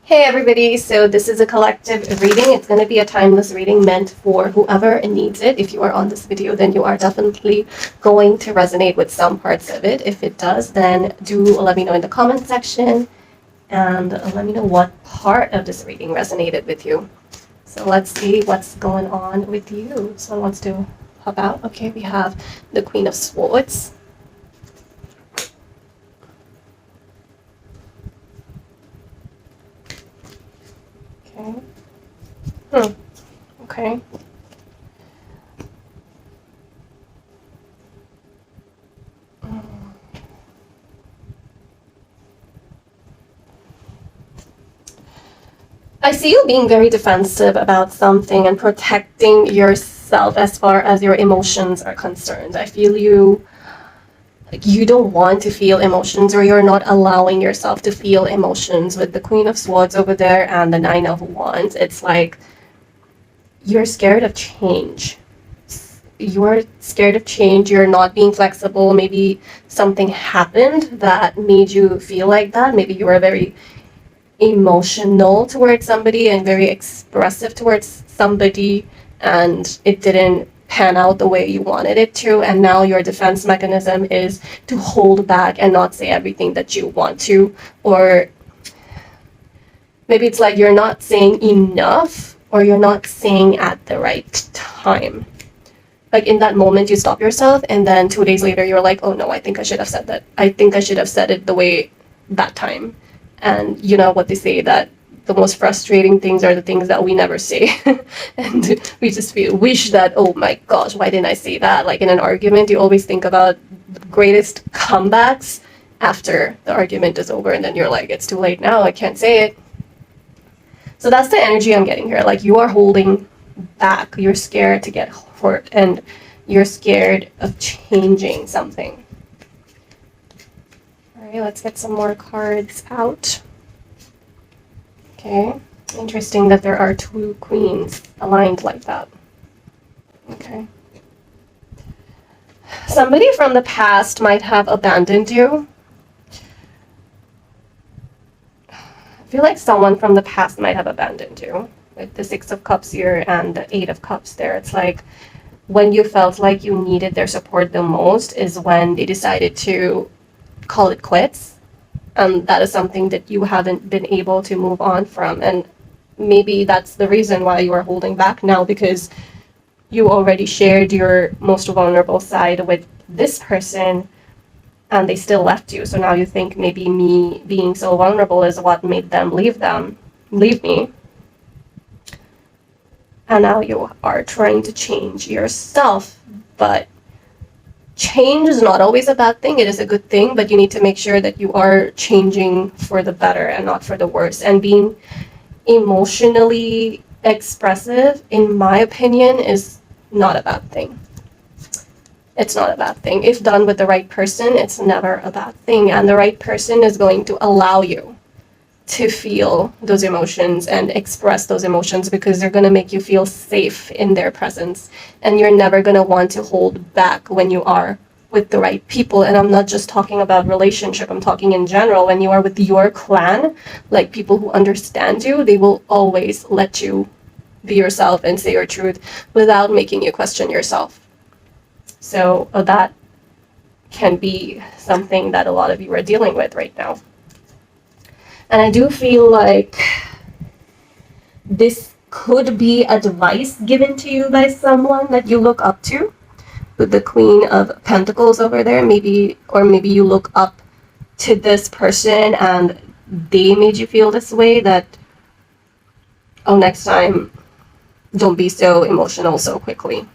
Hey everybody, so this is a collective reading. It's going to be a timeless reading meant for whoever needs it. If you are on this video, then you are definitely going to resonate with some parts of it. If it does, then do let me know in the comment section and let me know what part of this reading resonated with you. So let's see what's going on with you. Someone wants to hop out. Okay, we have the Queen of Swords. Okay. Okay. I see you being very defensive about something and protecting yourself as far as your emotions are concerned. I feel you don't want to feel emotions, or you're not allowing yourself to feel emotions with the Queen of Swords over there and the Nine of Wands. It's like you're scared of change. You're scared of change. You're not being flexible. Maybe something happened that made you feel like that. Maybe you were very emotional towards somebody and very expressive towards somebody, and it didn't pan out the way you wanted it to, and now your defense mechanism is to hold back and not say everything that you want to. Or maybe it's like you're not saying enough, or you're not saying at the right time. Like in that moment you stop yourself, and then 2 days later you're like, oh no, I think I should have said that. I think I should have said it the way that time. And you know what they say, that the most frustrating things are the things that we never say. And we just wish that, oh my gosh, why didn't I say that? Like in an argument, you always think about the greatest comebacks after the argument is over, and then you're like, it's too late now, I can't say it. So that's the energy I'm getting here. Like you are holding back. You're scared to get hurt, and you're scared of changing something. Let's get some more cards out. Okay, interesting that there are two queens aligned like that. Okay. Somebody from the past might have abandoned you. I feel like someone from the past might have abandoned you. With the Six of Cups here and the Eight of Cups there, it's like when you felt like you needed their support the most is when they decided to call it quits, and that is something that you haven't been able to move on from. And maybe that's the reason why you are holding back now, because you already shared your most vulnerable side with this person and they still left you. So now you think maybe me being so vulnerable is what made them leave me. And now you are trying to change yourself, but change is not always a bad thing. It is a good thing, but you need to make sure that you are changing for the better and not for the worse. And being emotionally expressive, in my opinion, is not a bad thing. It's not a bad thing. If done with the right person, it's never a bad thing. And the right person is going to allow you to feel those emotions and express those emotions, because they're going to make you feel safe in their presence. And you're never going to want to hold back when you are with the right people. And I'm not just talking about relationship, I'm talking in general. When you are with your clan, like people who understand you, they will always let you be yourself and say your truth without making you question yourself. So that can be something that a lot of you are dealing with right now. And I do feel like this could be advice given to you by someone that you look up to, with the Queen of Pentacles over there. Maybe you look up to this person and they made you feel this way, that, oh, next time don't be so emotional so quickly.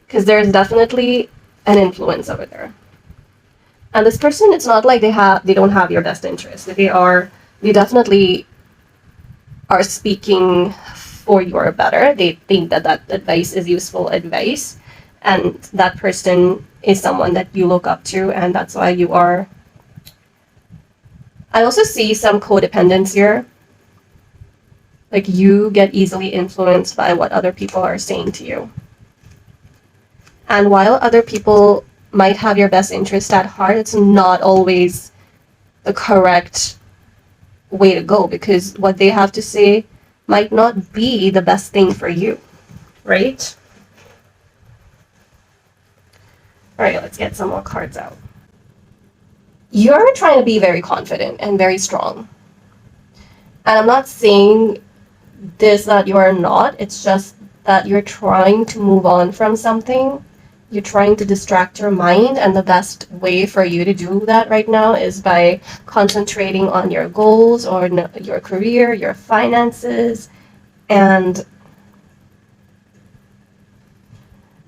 Because there's definitely an influence over there. And this person, it's not like they don't have your best interest. They definitely are speaking for your better. They think that advice is useful advice, and that person is someone that you look up to, and that's why you are. I also see some codependence here. Like you get easily influenced by what other people are saying to you. And while other people might have your best interest at heart, it's not always the correct way to go, because what they have to say might not be the best thing for you, right? All right, let's get some more cards out. You're trying to be very confident and very strong. And I'm not saying this that you are not, it's just that you're trying to move on from something. You're trying to distract your mind, and the best way for you to do that right now is by concentrating on your goals or your career, your finances, and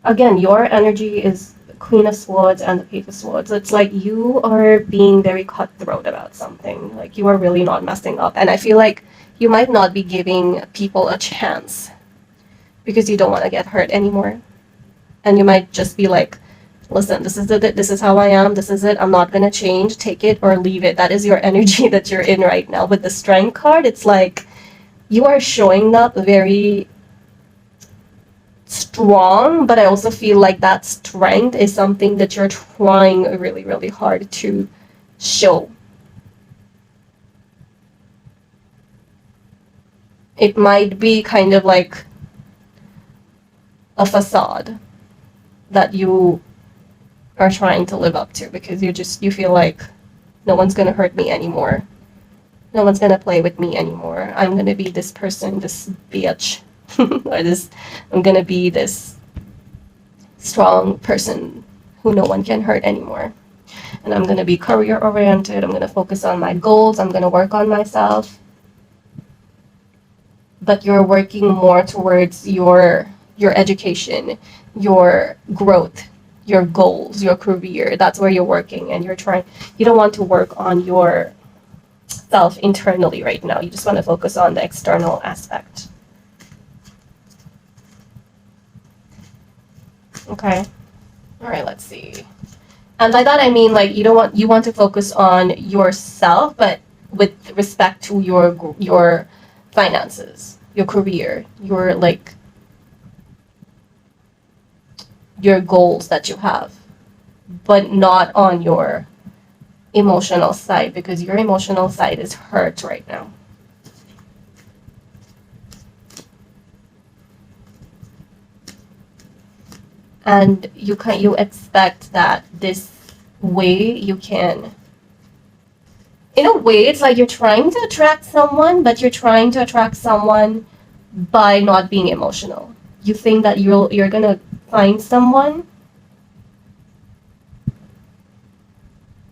again, your energy is the Queen of Swords and the Page of Swords. It's like you are being very cutthroat about something. Like you are really not messing up. And I feel like you might not be giving people a chance because you don't want to get hurt anymore. And you might just be like, listen, this is it. This is how I am. This is it. I'm not going to change. Take it or leave it. That is your energy that you're in right now. With the Strength card, it's like you are showing up very strong, but I also feel like that strength is something that you're trying really, really hard to show. It might be kind of like a facade that you are trying to live up to, because you feel like no one's gonna hurt me anymore. No one's gonna play with me anymore. I'm gonna be this person, this bitch. Or this, I'm gonna be this strong person who no one can hurt anymore. And I'm gonna be career oriented. I'm gonna focus on my goals. I'm gonna work on myself. But you're working more towards your education, your growth, your goals, your career. That's where you're working, and you don't want to work on your self internally right now. You just want to focus on the external aspect. Okay. All right, let's see. And by that I mean like you want to focus on yourself, but with respect to your finances, your career, your goals that you have, but not on your emotional side, because your emotional side is hurt right now. And you expect that this way you can, in a way it's like you're trying to attract someone, but you're trying to attract someone by not being emotional. You think that you're gonna find someone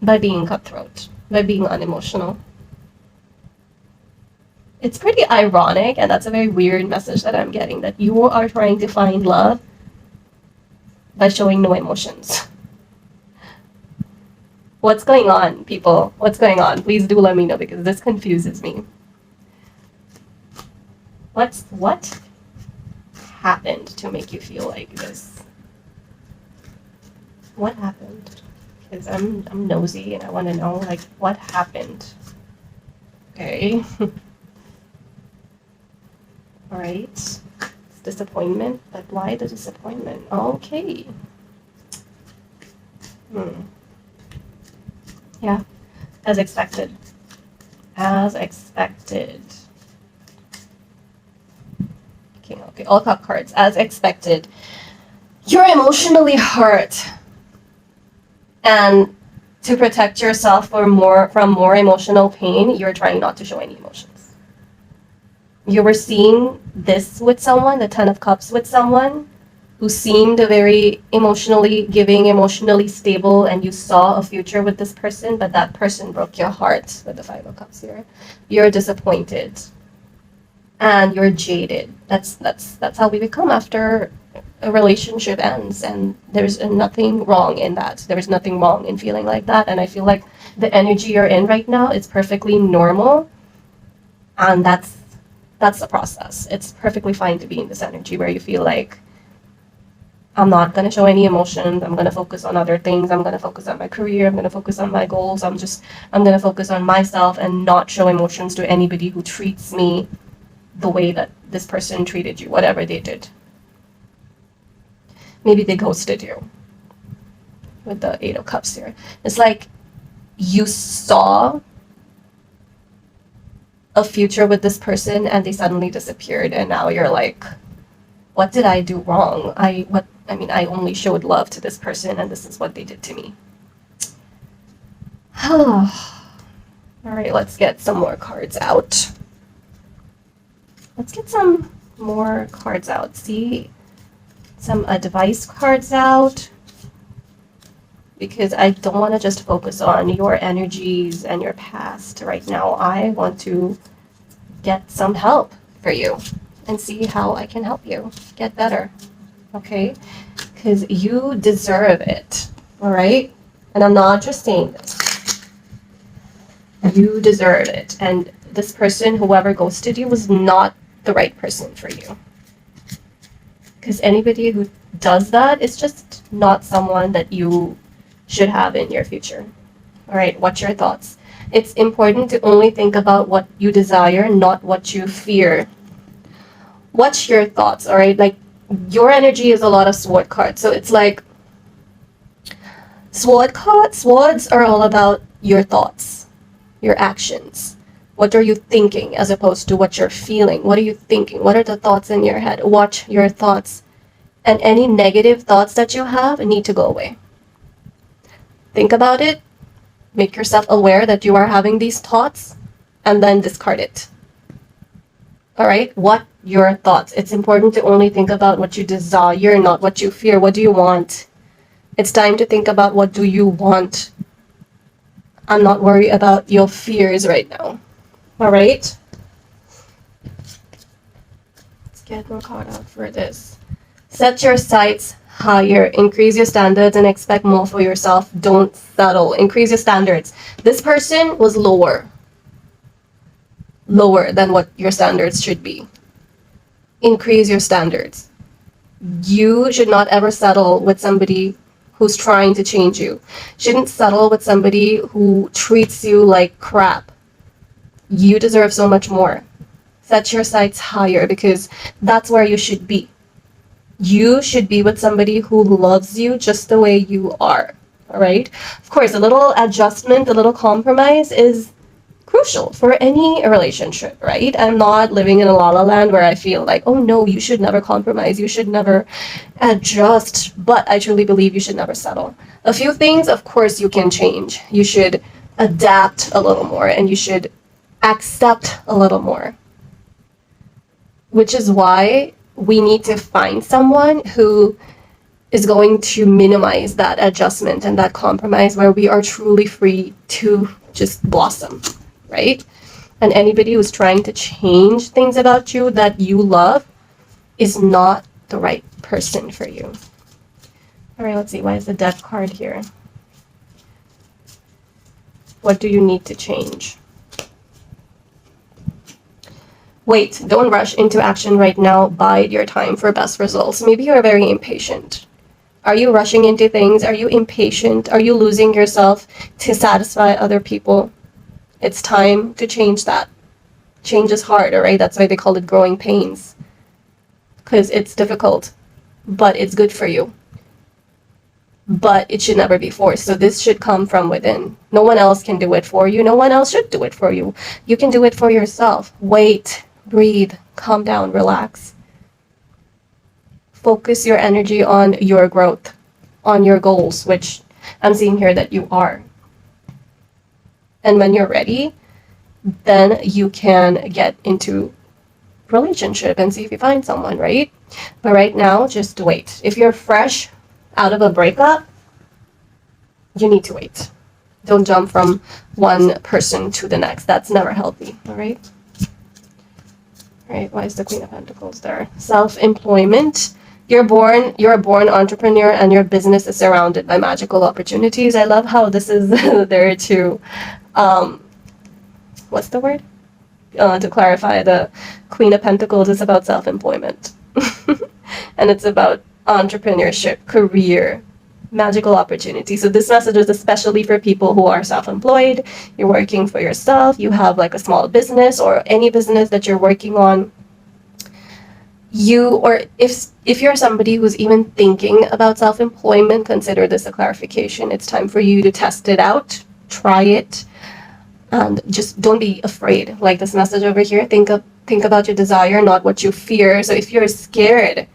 by being cutthroat, by being unemotional. It's pretty ironic, and that's a very weird message that I'm getting, that you are trying to find love by showing no emotions. What's going on, people? What's going on? Please do let me know, because this confuses me. What happened to make you feel like this? What happened? Because I'm nosy and I want to know, like, what happened? Okay. All right. It's disappointment, but why the disappointment? Okay. Yeah, as expected. As expected. Okay, all cup cards. As expected. You're emotionally hurt. And to protect yourself from more emotional pain, you're trying not to show any emotions. You were seeing this with someone, the Ten of Cups with someone who seemed very emotionally giving, emotionally stable, and you saw a future with this person, but that person broke your heart with the Five of Cups here. You're disappointed. And you're jaded. That's how we become after a relationship ends, and there's nothing wrong in that. There's nothing wrong in feeling like that, and I feel like the energy you're in right now is perfectly normal, and that's the process. It's perfectly fine to be in this energy where you feel like, I'm not going to show any emotions. I'm going to focus on other things. I'm going to focus on my career. I'm going to focus on my goals. I'm going to focus on myself and not show emotions to anybody who treats me the way that this person treated you, whatever they did. Maybe they ghosted you with the Eight of Cups here. It's like you saw a future with this person and they suddenly disappeared, and now you're like, what did I do wrong? I only showed love to this person and this is what they did to me. All right, let's get some more cards out. Let's get some more cards out. See, some advice cards out, because I don't want to just focus on your energies and your past right now. I want to get some help for you and see how I can help you get better, okay? Because you deserve it, all right? And I'm not just saying this. You deserve it. And this person, whoever ghosted you, was not the right person for you. Because anybody who does that is just not someone that you should have in your future. All right, what's your thoughts? It's important to only think about what you desire, not what you fear. What's your thoughts, all right? Like, your energy is a lot of sword cards. So it's like, swords are all about your thoughts, your actions. What are you thinking as opposed to what you're feeling? What are you thinking? What are the thoughts in your head? Watch your thoughts. And any negative thoughts that you have need to go away. Think about it. Make yourself aware that you are having these thoughts and then discard it. All right? What your thoughts? It's important to only think about what you desire, not what you fear. What do you want? It's time to think about what do you want. I'm not worried about your fears right now. All right? Let's get more card out for this. Set your sights higher. Increase your standards and expect more for yourself. Don't settle. Increase your standards. This person was lower than what your standards should be. Increase your standards. You should not ever settle with somebody who's trying to change you. Shouldn't settle with somebody who treats you like crap. You deserve so much more. Set your sights higher, because that's where you should be. You should be with somebody who loves you just the way you are. All right? Of course, a little adjustment, a little compromise is crucial for any relationship, right? I'm not living in a la la land where I feel like, oh no, you should never compromise, you should never adjust, but I truly believe you should never settle. A few things, of course, you can change. You should adapt a little more, and you should accept a little more, which is why we need to find someone who is going to minimize that adjustment and that compromise, where we are truly free to just blossom, right? And anybody who's trying to change things about you that you love is not the right person for you. All right, let's see. Why is the Death card here? What do you need to change? Wait, don't rush into action right now. Bide your time for best results. Maybe you're very impatient. Are you rushing into things? Are you impatient? Are you losing yourself to satisfy other people? It's time to change that. Change is hard, all right? That's why they call it growing pains. Because it's difficult, but it's good for you. But it should never be forced. So this should come from within. No one else can do it for you. No one else should do it for you. You can do it for yourself. Wait. Breathe, calm down, relax. Focus your energy on your growth, on your goals, which I'm seeing here that you are. And when you're ready, then you can get into relationship and see if you find someone, right? But right now, just wait. If you're fresh out of a breakup, you need to wait. Don't jump from one person to the next. That's never healthy, all right? Right, why is the Queen of Pentacles there? Self-employment. You're a born entrepreneur, and your business is surrounded by magical opportunities. I love how this is there to, what's the word? To clarify, the Queen of Pentacles is about self-employment. And it's about entrepreneurship, career, magical opportunity. So this message is especially for people who are self-employed. You're working for yourself. You have like a small business or any business that you're working on. Or if you're somebody who's even thinking about self-employment, consider this a clarification. It's time for you to test it out, try it, And just don't be afraid. Like this message over here, think about your desire, not what you fear. So if you're scared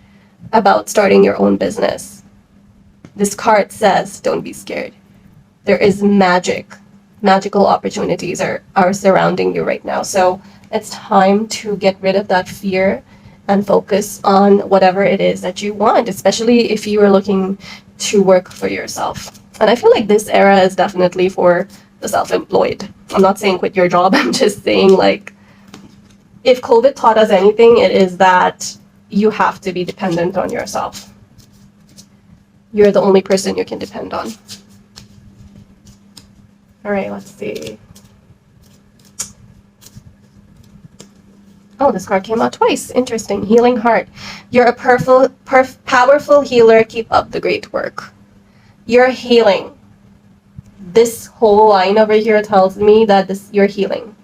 about starting your own business, this card says don't be scared. There is magical opportunities are surrounding you right now. So it's time to get rid of that fear and focus on whatever it is that you want, especially if you are looking to work for yourself. And I feel like this era is definitely for the self-employed. I'm not saying quit your job. I'm just saying, like, if COVID taught us anything, it is that you have to be dependent on yourself. You're the only person you can depend on. All right, let's see. Oh, this card came out twice. Interesting. Healing heart. You're a powerful healer. Keep up the great work. You're healing. This whole line over here tells me that you're healing.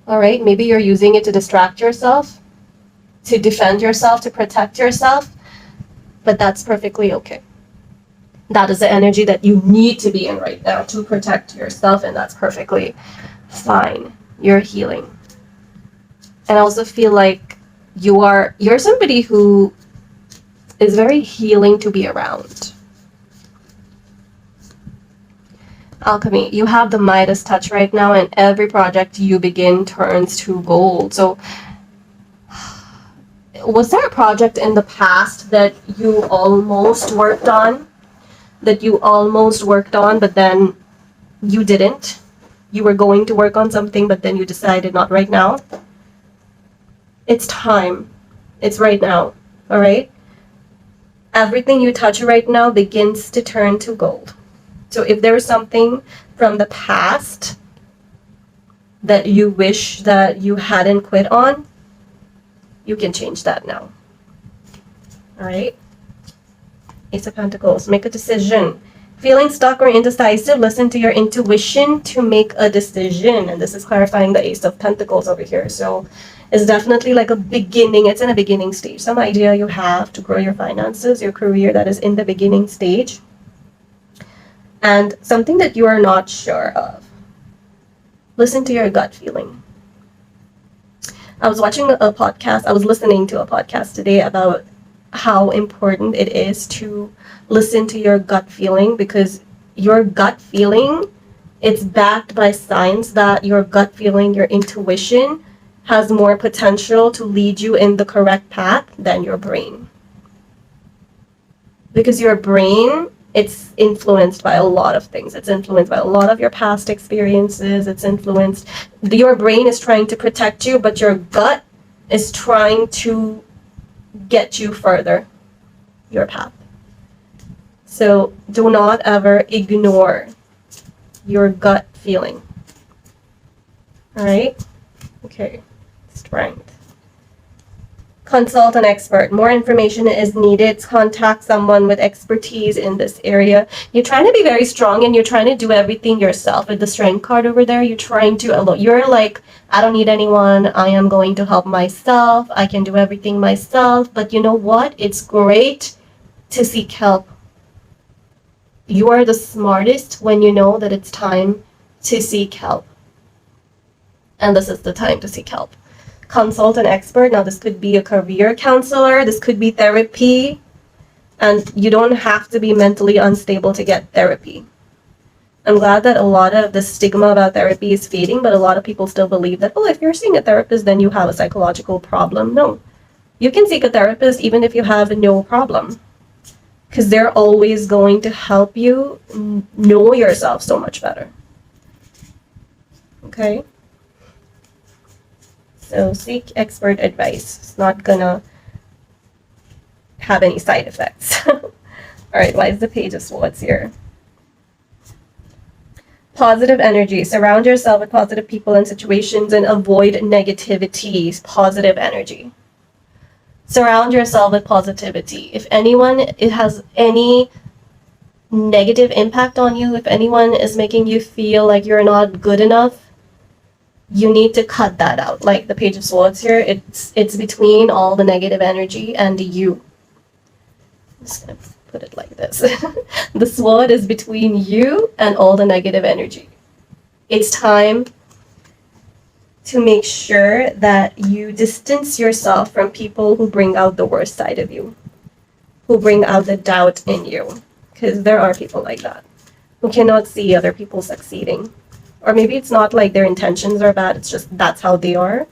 All right, maybe you're using it to distract yourself, to defend yourself, to protect yourself, but that's perfectly okay. That is the energy that you need to be in right now to protect yourself, and that's perfectly fine. You're healing. And I also feel like you're somebody who is very healing to be around. Alchemy, you have the Midas touch right now, and every project you begin turns to gold. So was there a project in the past that you almost worked on? But then you didn't? You were going to work on something, but then you decided not right now? It's time. It's right now. All right? Everything you touch right now begins to turn to gold. So if there's something from the past that you wish that you hadn't quit on, you can change that now. All right? Ace of Pentacles. Make a decision. Feeling stuck or indecisive, listen to your intuition to make a decision. And this is clarifying the Ace of Pentacles over here. So it's definitely like a beginning. It's in a beginning stage. Some idea you have to grow your finances, your career that is in the beginning stage. And something that you are not sure of. Listen to your gut feeling. I was listening to a podcast today about how important it is to listen to your gut feeling, because your gut feeling, it's backed by science that your gut feeling, your intuition, has more potential to lead you in the correct path than your brain. Because your brain, it's influenced by a lot of things. It's influenced by a lot of your past experiences. Your brain is trying to protect you, but your gut is trying to get you further your path. So do not ever ignore your gut feeling. All right? Okay. Strength. Consult an expert. More information is needed. Contact someone with expertise in this area. You're trying to be very strong and you're trying to do everything yourself. With the strength card over there, you're like, I don't need anyone. I am going to help myself. I can do everything myself. But you know what? It's great to seek help. You are the smartest when you know that it's time to seek help. And this is the time to seek help. Consult an expert. Now, this could be a career counselor. This could be therapy. And you don't have to be mentally unstable to get therapy. I'm glad that a lot of the stigma about therapy is fading, but a lot of people still believe that, oh, if you're seeing a therapist, then you have a psychological problem. No. You can seek a therapist even if you have no problem. Because they're always going to help you know yourself so much better. Okay? So seek expert advice. It's not gonna have any side effects. All right, why is the Page of Swords here? Positive energy. Surround yourself with positive people and situations and avoid negativity. Positive energy. Surround yourself with positivity. If it has any negative impact on you, if anyone is making you feel like you're not good enough, you need to cut that out. Like the Page of Swords here, it's between all the negative energy and you. I'm just gonna put it like this. The sword is between you and all the negative energy. It's time to make sure that you distance yourself from people who bring out the worst side of you, who bring out the doubt in you. Because there are people like that who cannot see other people succeeding. Or maybe it's not like their intentions are bad, it's just that's how they are.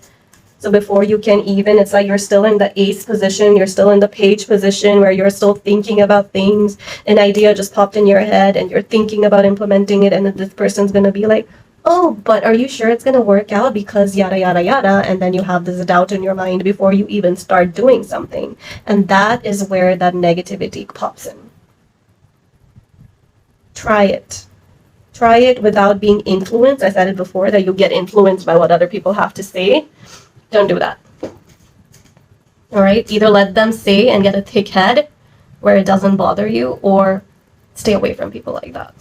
So before you can even, it's like you're still in the ace position, you're still in the page position where you're still thinking about things. An idea just popped in your head and you're thinking about implementing it, and then this person's gonna be like, oh, but are you sure it's gonna work out because yada yada yada, and then you have this doubt in your mind before you even start doing something. And that is where that negativity pops in. Try it. Try it without being influenced. I said it before that you get influenced by what other people have to say. Don't do that. All right? Either let them say and get a thick head where it doesn't bother you, or stay away from people like that.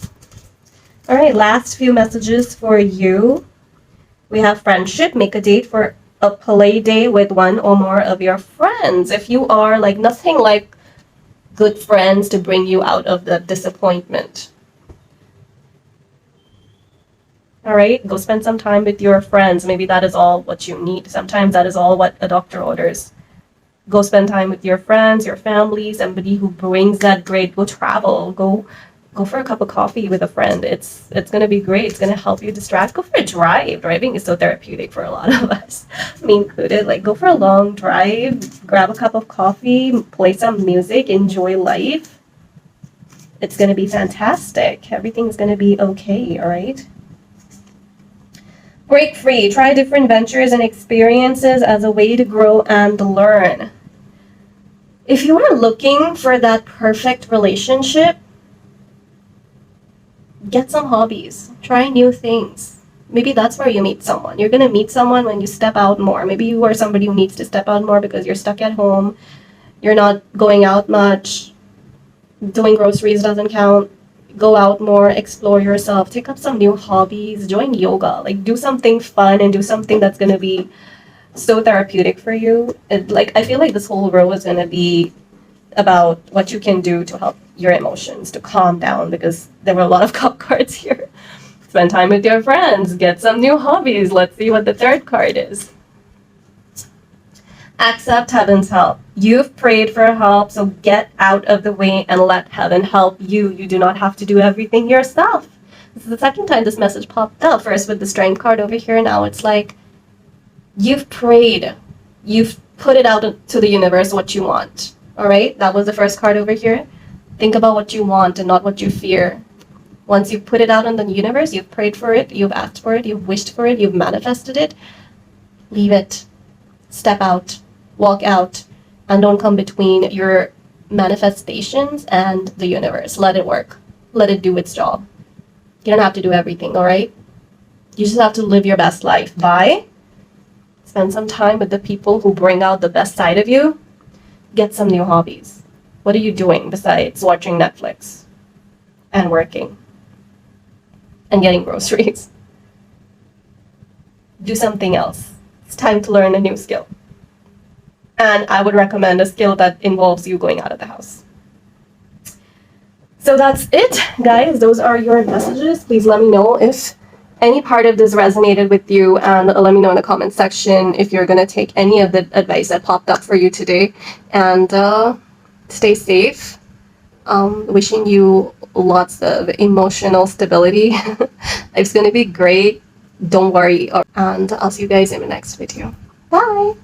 All right, last few messages for you. We have friendship. Make a date for a play day with one or more of your friends. If you are like nothing like good friends to bring you out of the disappointment. All right, go spend some time with your friends. Maybe that is all what you need. Sometimes that is all what a doctor orders. Go spend time with your friends, your family, somebody who brings that great. Go travel. Go for a cup of coffee with a friend. It's gonna be great. It's gonna help you distract. Go for a drive. Driving is so therapeutic for a lot of us, me included. Like, go for a long drive, grab a cup of coffee, play some music, enjoy life. It's gonna be fantastic. Everything's gonna be okay. All right. Break free. Try different ventures and experiences as a way to grow and learn. If you are looking for that perfect relationship, get some hobbies. Try new things. Maybe that's where you meet someone. You're going to meet someone when you step out more. Maybe you are somebody who needs to step out more because you're stuck at home. You're not going out much. Doing groceries doesn't count. Go out more, explore yourself, take up some new hobbies, join yoga, like do something fun and do something that's going to be so therapeutic for you. I feel like this whole row is going to be about what you can do to help your emotions to calm down, because there were a lot of cup cards here. Spend time with your friends, get some new hobbies. Let's see what the third card is. Accept heaven's help. You've prayed for help, so get out of the way and let heaven help you. You do not have to do everything yourself. This is the second time this message popped up. First with the strength card over here. Now it's like you've prayed. You've put it out to the universe what you want. All right? That was the first card over here. Think about what you want and not what you fear. Once you've put it out in the universe, you've prayed for it, you've asked for it, you've wished for it, you've manifested it, leave it. Step out. Walk out, and don't come between your manifestations and the universe. Let it work. Let it do its job. You don't have to do everything, all right? You just have to live your best life. Bye. Spend some time with the people who bring out the best side of you. Get some new hobbies. What are you doing besides watching Netflix and working and getting groceries? Do something else. It's time to learn a new skill. And I would recommend a skill that involves you going out of the house. So that's it, guys. Those are your messages. Please let me know if any part of this resonated with you, and let me know in the comment section if you're going to take any of the advice that popped up for you today. And stay safe. Wishing you lots of emotional stability. Life's going to be great. Don't worry. And I'll see you guys in the next video. Bye.